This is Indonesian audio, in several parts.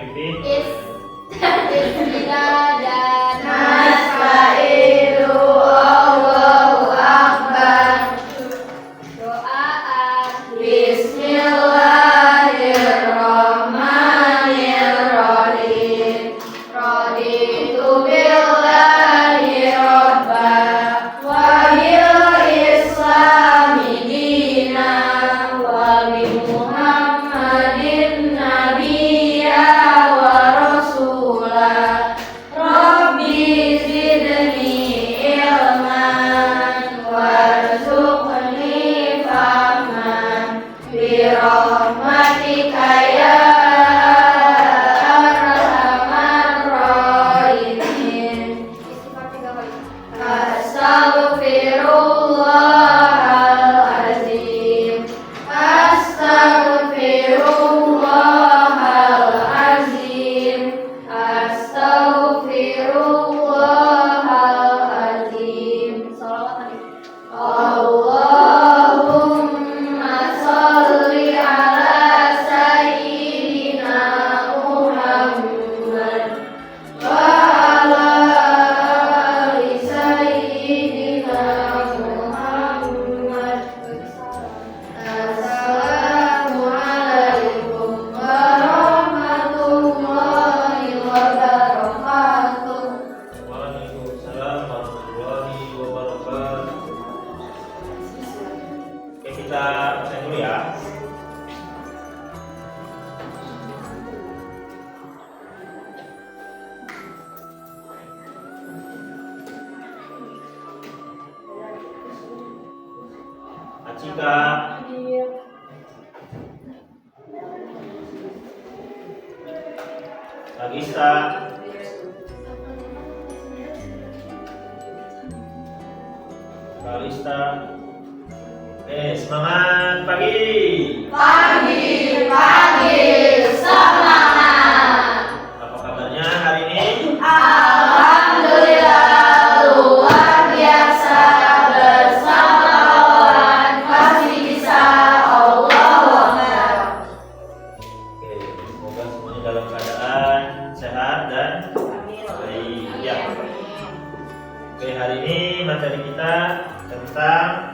Pipih? Nasta'inu Allahu Akbar. Doaan. Bismillahirrahmanirrahim. Raditu billahi rabba wa bil islami dina wa bi Muhammadin nabiyya wa rasula. Rabbi zidni ilman warzuqni fahman bi rahmatika ya arhamar rahimin. Astaghfirullahalazim. Astaghfirullahalazim. Astaghfirullahalazim. Allahumma sholli ala sayyidina Muhammad wa ala ali sayyidina Muhammad. Assalamualaikum warahmatullahi wabarakatuh. Waalaikumsalam warahmatullahi wabarakatuh. Oke, kita absen dulu ya. Acika, Agista, Kalista. Semangat pagi. Pagi semangat. Apa kabarnya hari ini? Alhamdulillah luar biasa bersama lawan pasti bisa Allah. Oke, semoga semuanya dalam keadaan sehat dan baik ya. Oke, hari ini materi kita tentang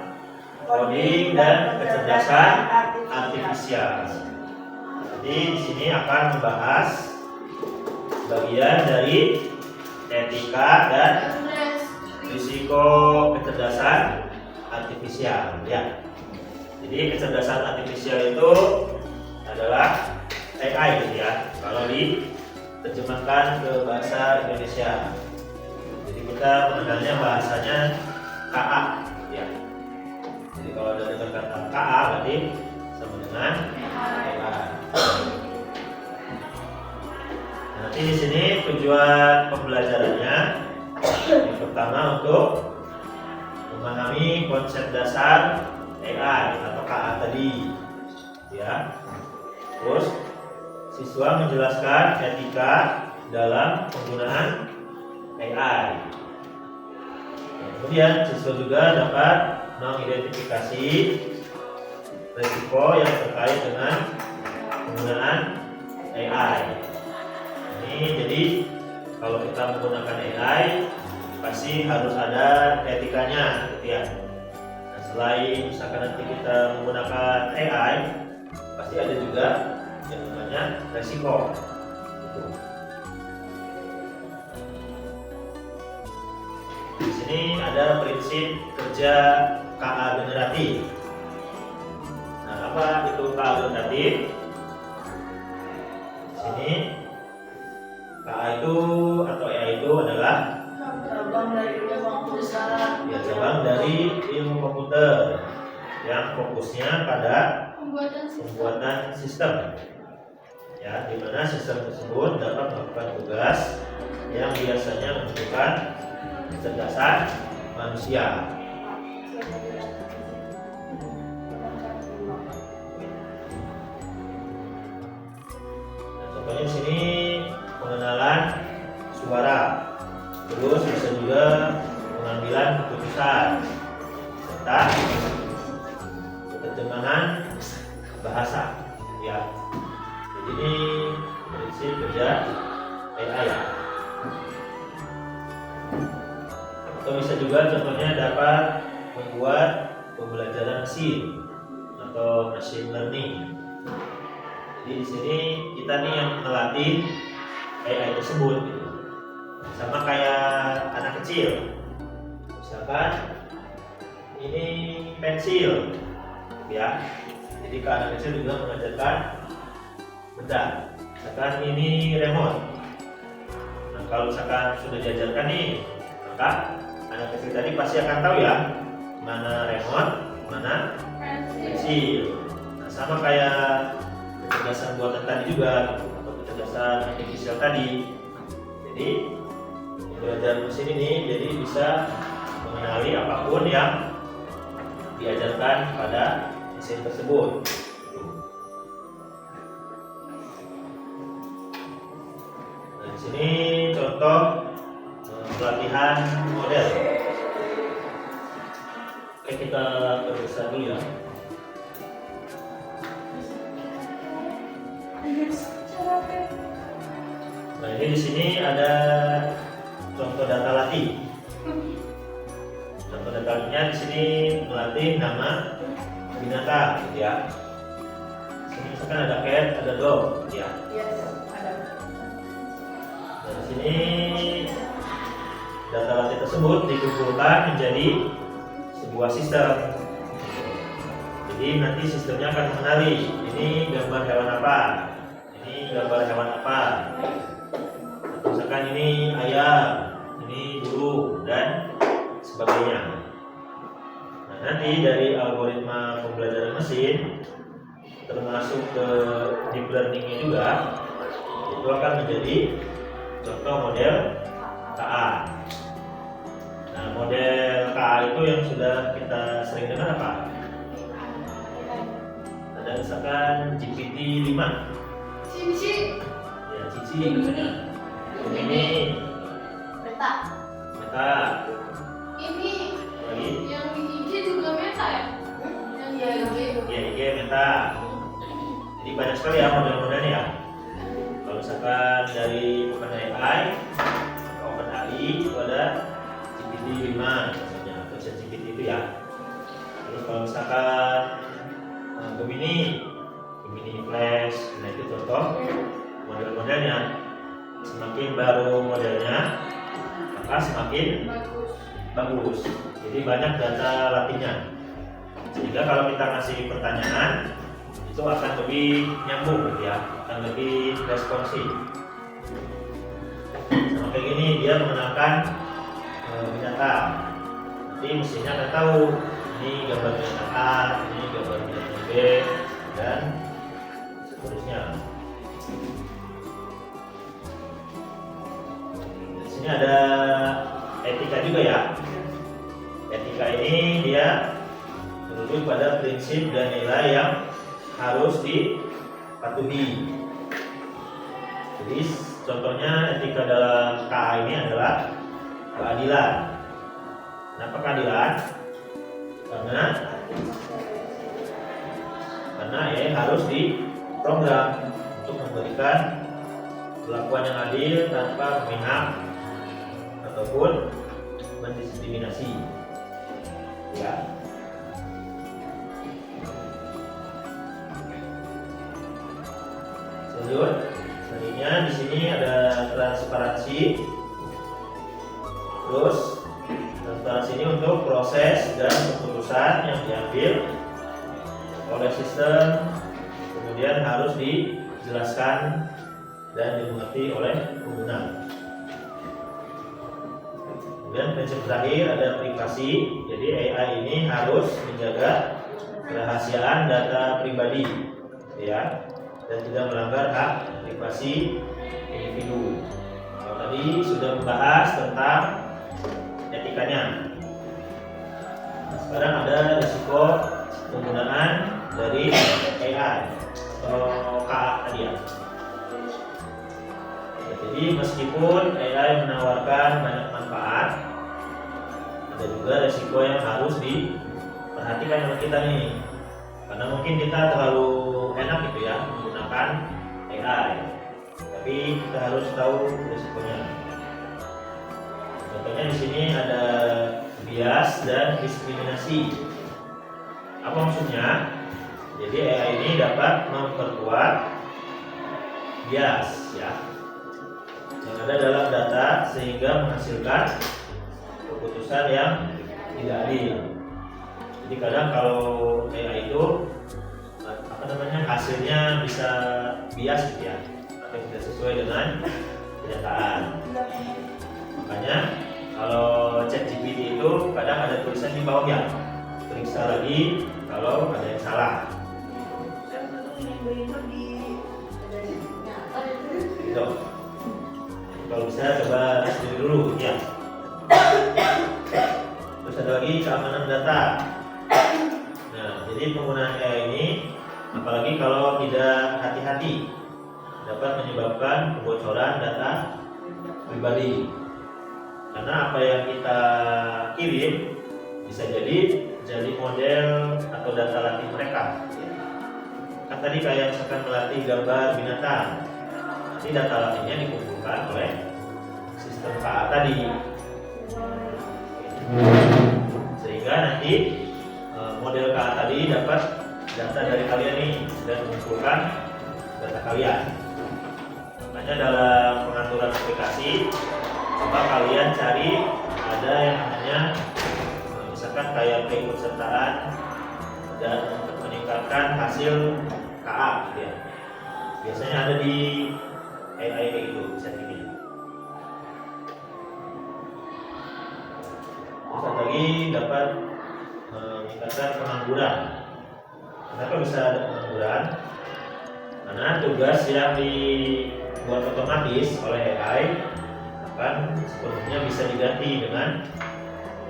coding dan kecerdasan artifisial. Jadi di sini akan membahas bagian dari etika dan risiko kecerdasan artifisial ya. Jadi kecerdasan artifisial itu adalah AI gitu ya, kalau diterjemahkan ke bahasa Indonesia. Jadi kita mengenalnya bahasanya KA ya. Jadi kalau ada dengar kata KA berarti sama dengan AI. Nah, nanti di sini tujuan pembelajarannya yang pertama untuk memahami konsep dasar AI atau KA tadi ya. Terus siswa menjelaskan etika dalam penggunaan AI. Nah, kemudian siswa juga dapat mengidentifikasi risiko yang terkait dengan penggunaan AI. Ini jadi kalau kita menggunakan AI pasti harus ada etikanya gitu ya. Nah, selain misalkan nanti kita menggunakan AI, pasti ada juga yang namanya resiko. Gitu. Di sini ada prinsip kerja KA generatif. Nah, apa itu KA generatif? Di sini KA itu atau AI itu adalah cabang dari ilmu komputer yang fokusnya pada pembuatan sistem. Ya, di mana sistem tersebut dapat melakukan tugas yang biasanya membutuhkan kecerdasan manusia. Nah, contohnya di sini pengenalan suara, terus bisa juga pengambilan keputusan serta terjemahan bahasa. Ya, jadi ini prinsip kerja AI ya. Atau bisa juga contohnya dapat membuat pembelajaran mesin atau machine learning. Jadi di sini kita nih yang melatih AI tersebut gitu. Sama kayak anak kecil. Misalkan ini pensil ya. Jadi ke anak kecil juga mengajarkan benda. Misalkan ini remote. Nah, kalau misalkan sudah diajarkan nih, maka anak kecil tadi pasti akan tahu ya mana remote, mana pensil. Nah, sama kayak kecerdasan buatan tadi juga gitu, atau kecerdasan artifisial tadi. Jadi belajar mesin ini jadi bisa mengenali apapun yang diajarkan pada mesin tersebut. Nah, di sini contoh pelatihan model. Oke, kita berusaha dulu ya. Nah, ini di sini ada contoh data latih. Contoh data latihnya di sini melatih nama binatang, gitu ya. Di sini misalkan ada cat, ada dog, gitu ya. Nah, di sini data latih tersebut dikumpulkan menjadi sebuah sistem. Jadi nanti sistemnya akan mengenali ini gambar hewan apa, ini gambar hewan apa. Misalkan ini ayam, ini burung, dan sebagainya. Nah, nanti dari algoritma pembelajaran mesin, termasuk ke deep learning-nya juga, itu akan menjadi contoh model KA. Nah, model KA itu yang sudah kita sering dengar apa? Ada misalkan GPT-5. Ya, Cici. Ini Meta. Meta. Ini Lagi? yang di IG juga Meta ya? Yang di IG. Ya, IG Meta. Jadi banyak sekali ya model-modelnya ya. Kalau misalkan dari OpenAI, itu ada GPT-5 contohnya, atau ChatGPT itu ya. Terus kalau misalkan Gemini Flash, nah itu contoh model-modelnya. Semakin baru modelnya, maka semakin bagus. Jadi banyak data latihnya. Sehingga kalau kita ngasih pertanyaan, itu akan lebih nyambung gitu ya, akan lebih responsif. Sama kayak gini, dia mengenalkan binatang. Nanti mesinnya akan tahu ini gambar binatang A, ini gambar binatang B, dan seterusnya. Di sini ada etika juga ya. Etika ini dia merujuk pada prinsip dan nilai yang harus dipatuhi. Jadi contohnya etika dalam KA ini adalah keadilan. Kenapa keadilan? Karena harus diprogram untuk memberikan perlakuan yang adil tanpa memihak ataupun mendiskriminasi. Ya. Selanjutnya di sini ada transparansi. Terus transparansi ini untuk proses dan keputusan yang diambil oleh sistem, kemudian harus dijelaskan dan dimengerti oleh pengguna. Kemudian prinsip terakhir ada privasi. Jadi AI ini harus menjaga kerahasiaan data pribadi, ya, dan tidak melanggar hak privasi individu. Kalau tadi sudah membahas tentang etikanya. Nah, sekarang ada risiko penggunaan dari AI atau KA tadi ya. Jadi meskipun AI menawarkan banyak manfaat, ada juga risiko yang harus diperhatikan oleh kita nih. Karena mungkin kita terlalu enak gitu ya menggunakan AI. tapi kita harus tahu risikonya. Contohnya di sini ada bias dan diskriminasi. Apa maksudnya? Jadi AI ini dapat memperkuat bias ya yang ada dalam data sehingga menghasilkan keputusan yang tidak adil. Jadi kadang kalau AI itu hasilnya bisa bias gitu ya, atau tidak sesuai dengan kenyataan. Makanya kalau ChatGPT itu kadang ada tulisan di bawah ya, periksa lagi kalau ada yang salah. Gitu. Kalau bisa coba review dulu ya. Terus ada lagi keamanan data. Nah, jadi penggunaan AI ini apalagi kalau tidak hati-hati dapat menyebabkan kebocoran data pribadi. Karena apa yang kita kirim bisa jadi model atau data latih mereka. Kan tadi kayak misalkan melatih gambar binatang, nanti data latihnya dikumpulkan oleh sistem KA tadi, sehingga nanti model KA tadi dapat data dari kalian nih dan mengumpulkan data kalian. Makanya dalam pengaturan aplikasi, coba kalian cari ada yang namanya misalkan kayak keikutsertaan dan meningkatkan hasil KA gitu ya. Biasanya ada di AI kayak gitu settingnya. Terus ada lagi dapat meningkatkan pengangguran. Kenapa bisa ada pengangguran? Karena tugas yang dibuat otomatis oleh AI akan sepenuhnya bisa diganti dengan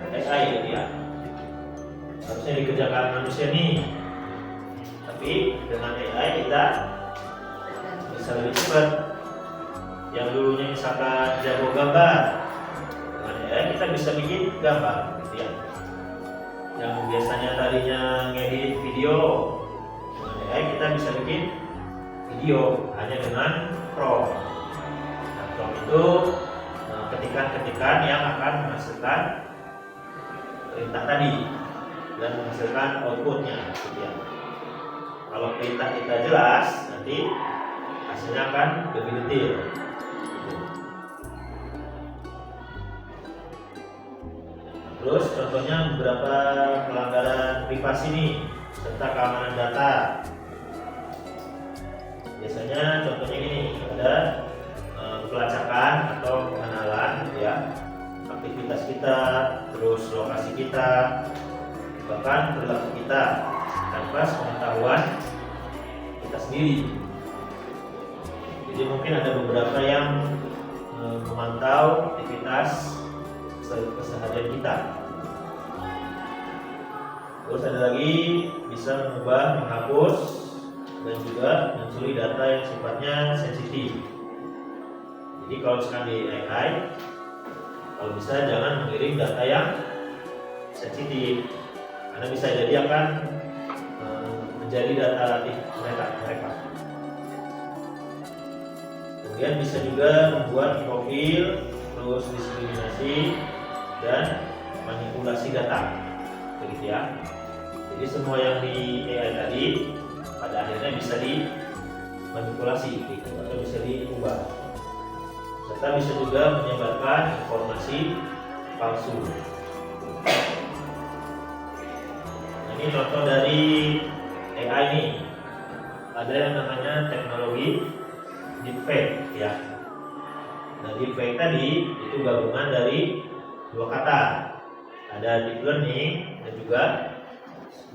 AI gitu ya. Harusnya dikerjakan manusia nih, tapi dengan AI kita bisa lebih cepat. Yang dulunya misalkan jago gambar, dengan AI kita bisa bikin gambar gitu ya. Yang biasanya tadinya ngedit video, dengan AI kita bisa bikin video hanya dengan prompt. Nah, prompt itu ketikan-ketikan yang akan menghasilkan perintah tadi dan menghasilkan outputnya gitu ya. Kalau perintah kita jelas, nanti hasilnya akan lebih detail gitu. Terus contohnya beberapa pelanggaran privasi nih serta keamanan data. Biasanya contohnya gini, ada pelacakan atau pengenalan ya, aktivitas kita, terus lokasi kita, bahkan perilaku kita tanpa pengetahuan kita sendiri. Jadi mungkin ada beberapa yang memantau aktivitas keseharian kita. Terus ada lagi bisa mengubah, menghapus, dan juga mencuri data yang sifatnya sensitif. Jadi kalau misalkan di AI, kalau bisa jangan mengirim data yang sensitif, karena bisa jadi akan menjadi data latih mereka. Kemudian bisa juga membuat profil, terus diskriminasi dan manipulasi data, begitu ya. Jadi semua yang di AI tadi pada akhirnya bisa dimanipulasi gitu, atau bisa diubah, serta bisa juga menyebarkan informasi palsu. Nah, ini contoh dari AI nih. Ada yang namanya teknologi deepfake ya. Nah, deepfake tadi itu gabungan dari dua kata, ada deep learning dan juga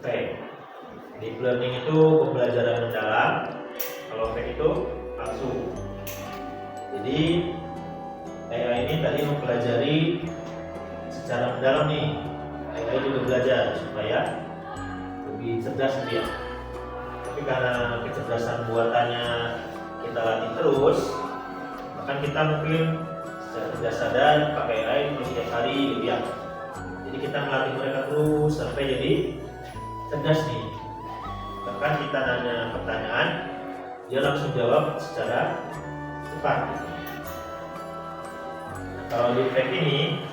fake. Deep learning itu pembelajaran mendalam, kalau fake itu palsu. Jadi AI ini tadi mempelajari secara mendalam nih. AI juga belajar supaya lebih cerdas dia. Tapi karena kecerdasan buatannya kita latih terus, bahkan kita mungkin secara tidak sadar pakai AI terus setiap hari gitu ya. Jadi kita melatih mereka terus sampai jadi cerdas nih. Bahkan kita nanya pertanyaan, dia langsung jawab secara cepat. cepat. Nah, kalau deepfake ini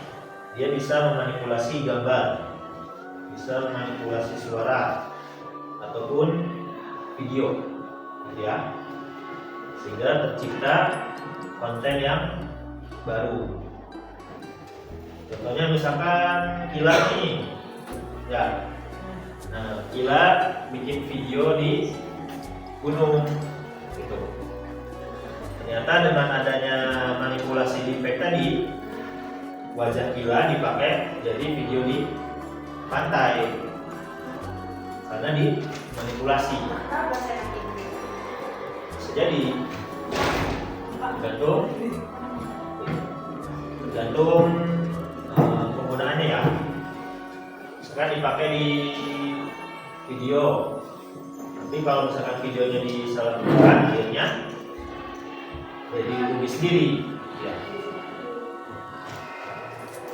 dia bisa memanipulasi gambar, bisa memanipulasi suara ataupun video, gitu ya, sehingga tercipta konten yang baru. Contohnya misalkan kilat nih, ya. Nah, kilat bikin video di gunung, gitu. Ternyata dengan adanya manipulasi deepfake tadi, wajah kilat dipakai jadi video di pantai karena dimanipulasi. Bisa jadi tergantung penggunaannya ya. Misalkan dipakai di video, tapi kalau misalkan videonya disalahgunakan, akhirnya jadi rugi sendiri ya.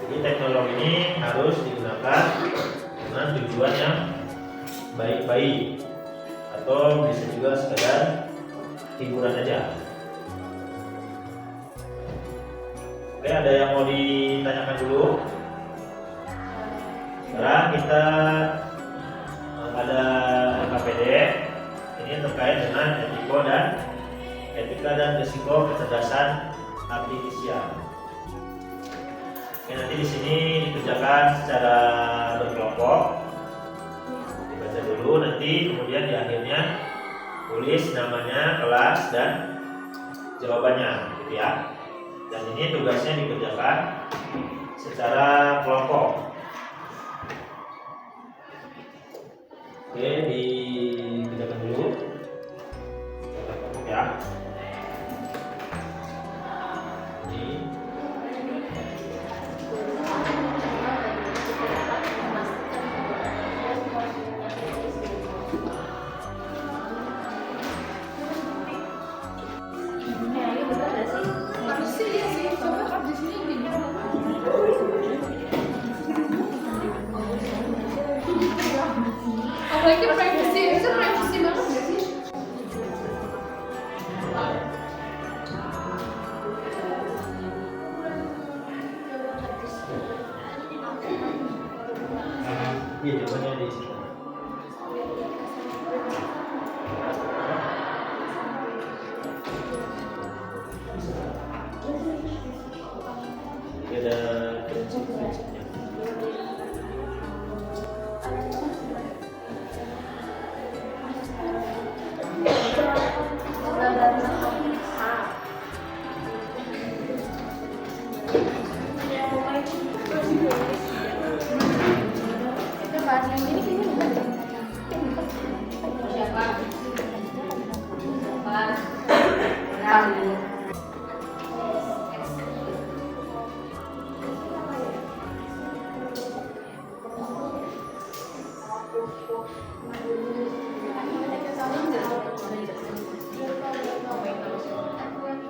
Jadi teknologi ini harus digunakan dengan tujuan yang baik-baik, atau bisa juga sekedar hiburan aja. Oke, ada yang mau ditanyakan dulu? Sekarang kita ada LKPD, ini terkait dengan etika dan risiko kecerdasan artifisial. Oke, nanti di sini dikerjakan secara berkelompok, dibaca dulu, nanti kemudian di akhirnya tulis namanya, kelas, dan jawabannya, gitu ya. Dan ini tugasnya dikerjakan secara kelompok. Oke, dikerjakan dulu secara kelompok ya. Ini apalagi privacy, itu privacy banget gak sih? iya, jawabannya di sini. Jadi ada prinsip-prinsipnya.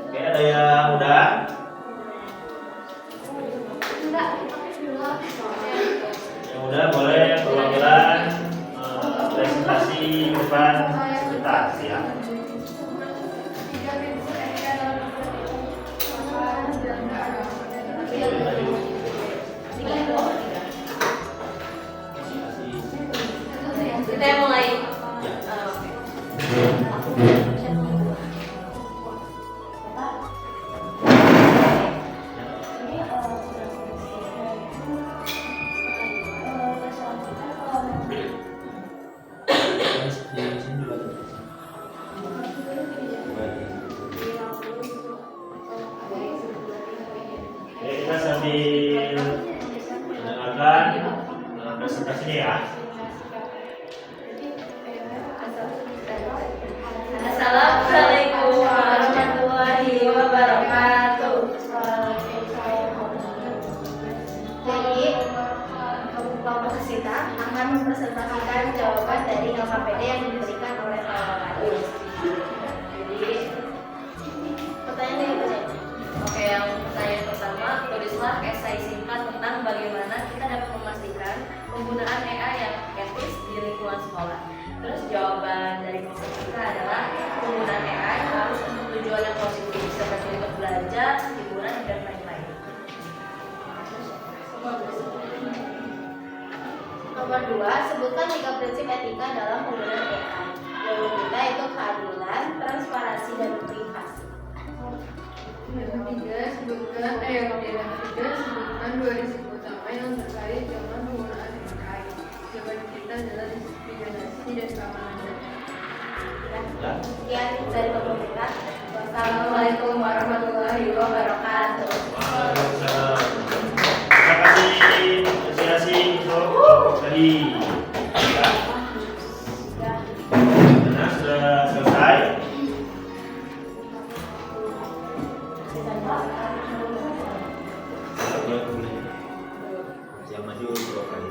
Oke, ada yang udah? Yang udah boleh perwakilan presentasi depan sebentar ya. Kita yang mulai. Di sini juga ada. Oke, kita sambil mendengarkan presentasinya ya. Assalamualaikum warahmatullahi wabarakatuh. Jadi, kelompok kita akan mempresentasikan jawaban dari LKPD yang diberikan oleh Pak Adi. Jadi, pertanyaan yang pertama. Oke, yang pertanyaan pertama, tulislah esai singkat tentang bagaimana kita dapat memastikan penggunaan AI yang etis di lingkungan sekolah. Terus jawaban dari kelompok kita adalah penggunaan AI harus untuk tujuan yang positif seperti itu belajar, hiburan, dan lain-lain. Nomor 2, sebutkan 3 prinsip etika dalam penggunaan AI. Jawaban kita itu keadilan, transparansi, dan privasi. Yang ketiga, sebutkan 2 risiko utama yang terkait dengan penggunaan AI. Jawaban kita adalah diskriminasi dan keamanan data. Sekian dari pemerintah. Wassalamualaikum warahmatullahi wabarakatuh. Waalaikumsalam. Terima kasih apresiasi untuk kelompok tadi. Nah, sudah selesai. Yang maju dua kali.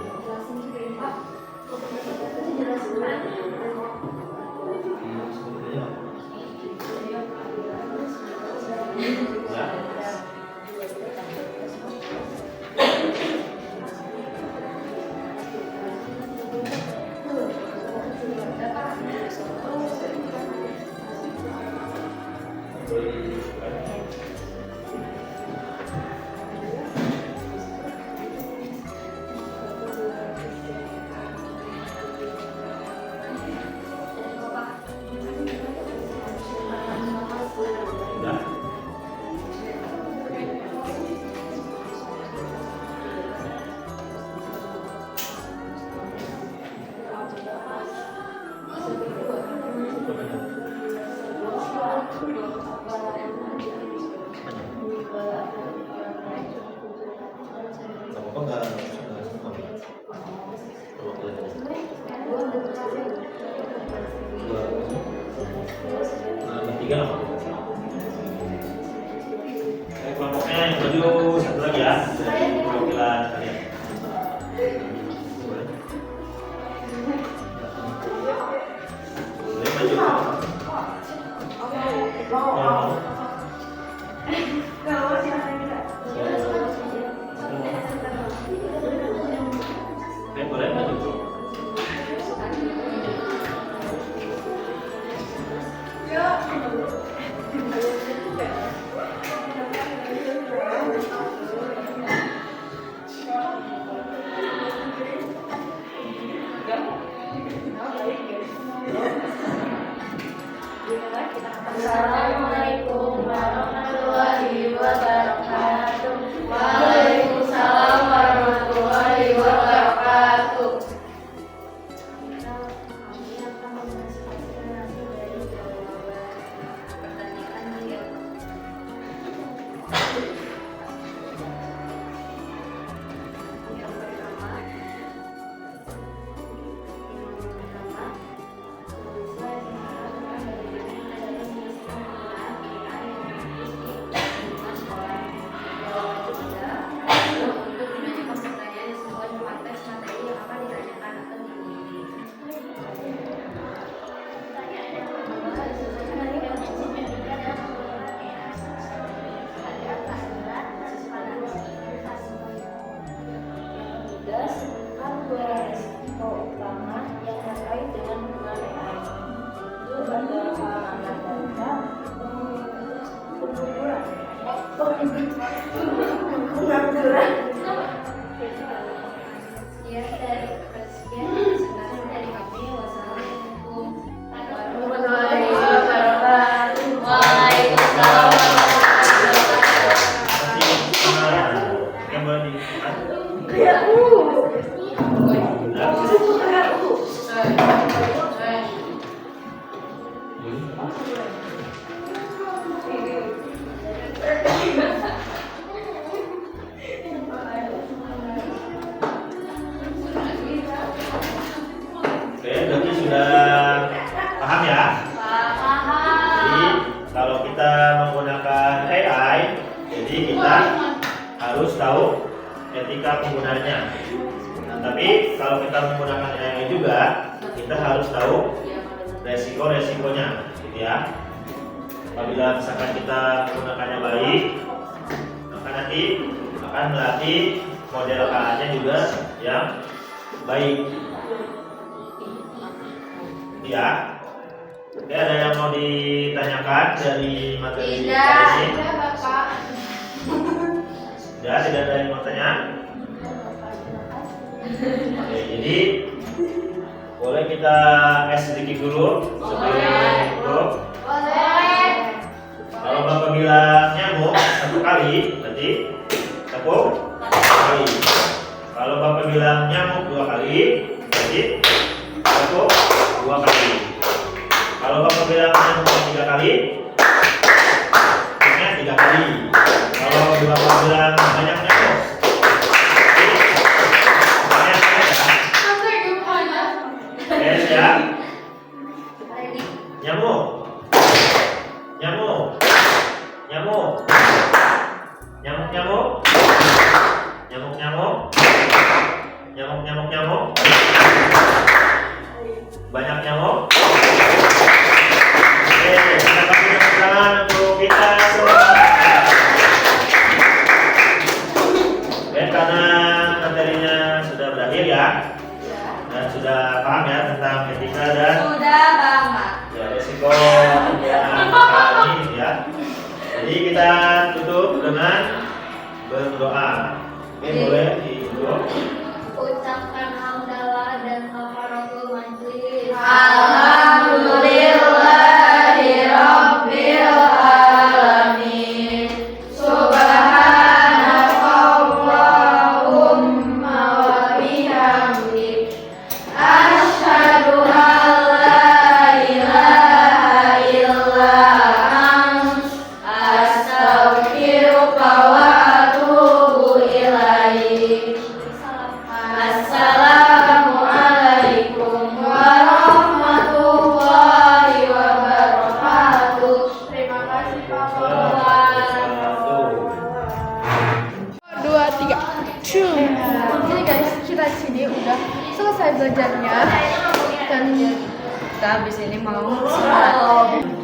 Tiga apa? Kelompoknya yang maju satu lagi ya, dari perwakilan kalian. Boleh maju. Boleh maju. Assalamualaikum warahmatullahi wabarakatuh. Waalaikumsalam warahmatullahi wabarakatuh. Kami akan menyaksikan dari jawaban pertanyaan yang resiko utama yang terkait dengan penggunaan AI. Itu adalah keamanan data, pengaturan. Sekian dari presentasi dari kami. Wassalamualaikum warahmatullahi wabarakatuh. Waalaikumsalam warahmatullahi wabarakatuh. Yang boleh dibuka. Oke, berarti sudah paham ya? Jadi kalau kita menggunakan AI, jadi kita harus tahu etika penggunaannya. Nah, tapi kalau kita menggunakan AI juga, kita harus tahu resiko-resikonya, gitu ya. Apabila misalkan kita menggunakannya baik, maka nanti akan melatih model AI-nya juga yang baik. Ya. Oke, ada yang mau ditanyakan dari materi Tidak. ini? Pak. Sudah, tidak ada yang mau tanya? Oke, jadi boleh kita sedikit dulu sebelum itu. Boleh. Kalau Bapak bilang nyamuk 1 kali, berarti tepuk 1 kali. Kalau Bapak bilang nyamuk 2 kali, berarti tepuk 2 kali. Kalau Bapak bilang nyamuk 3 kali, tepuknya 3 kali. Kalau Bapak bilang banyak nyamuk, banyak ya. Nanti gimana? Yes ya. Nyamuk. Nyamuk. Nyamuk. Nyamuk-nyamuk. Nyamuk-nyamuk. Nyamuk-nyamuk-nyamuk. Banyak nyamuk. Oke, kita beri tepuk tangan untuk kita semua. Oke, karena materinya sudah berakhir ya, dan sudah paham ya tentang etika dan Sudah banget. ya resiko yang ini ya. Jadi kita tutup dengan berdoa. Oke, boleh ditutup. Ucapkan hamdalah dan kafaratul majlis. Alhamdulillahirabbil alamin. Subhanakallahumma wa bihamdik. Asyhadu an la ilaha illa ant. Astaghfiruka wa atubu ilaik. Assalamualaikum warahmatullahi wabarakatuh. Terima kasih Pak Pawan. 2, 3, Jadi guys, kita di sini udah selesai belajarnya dan kita habis ini mau istirahat.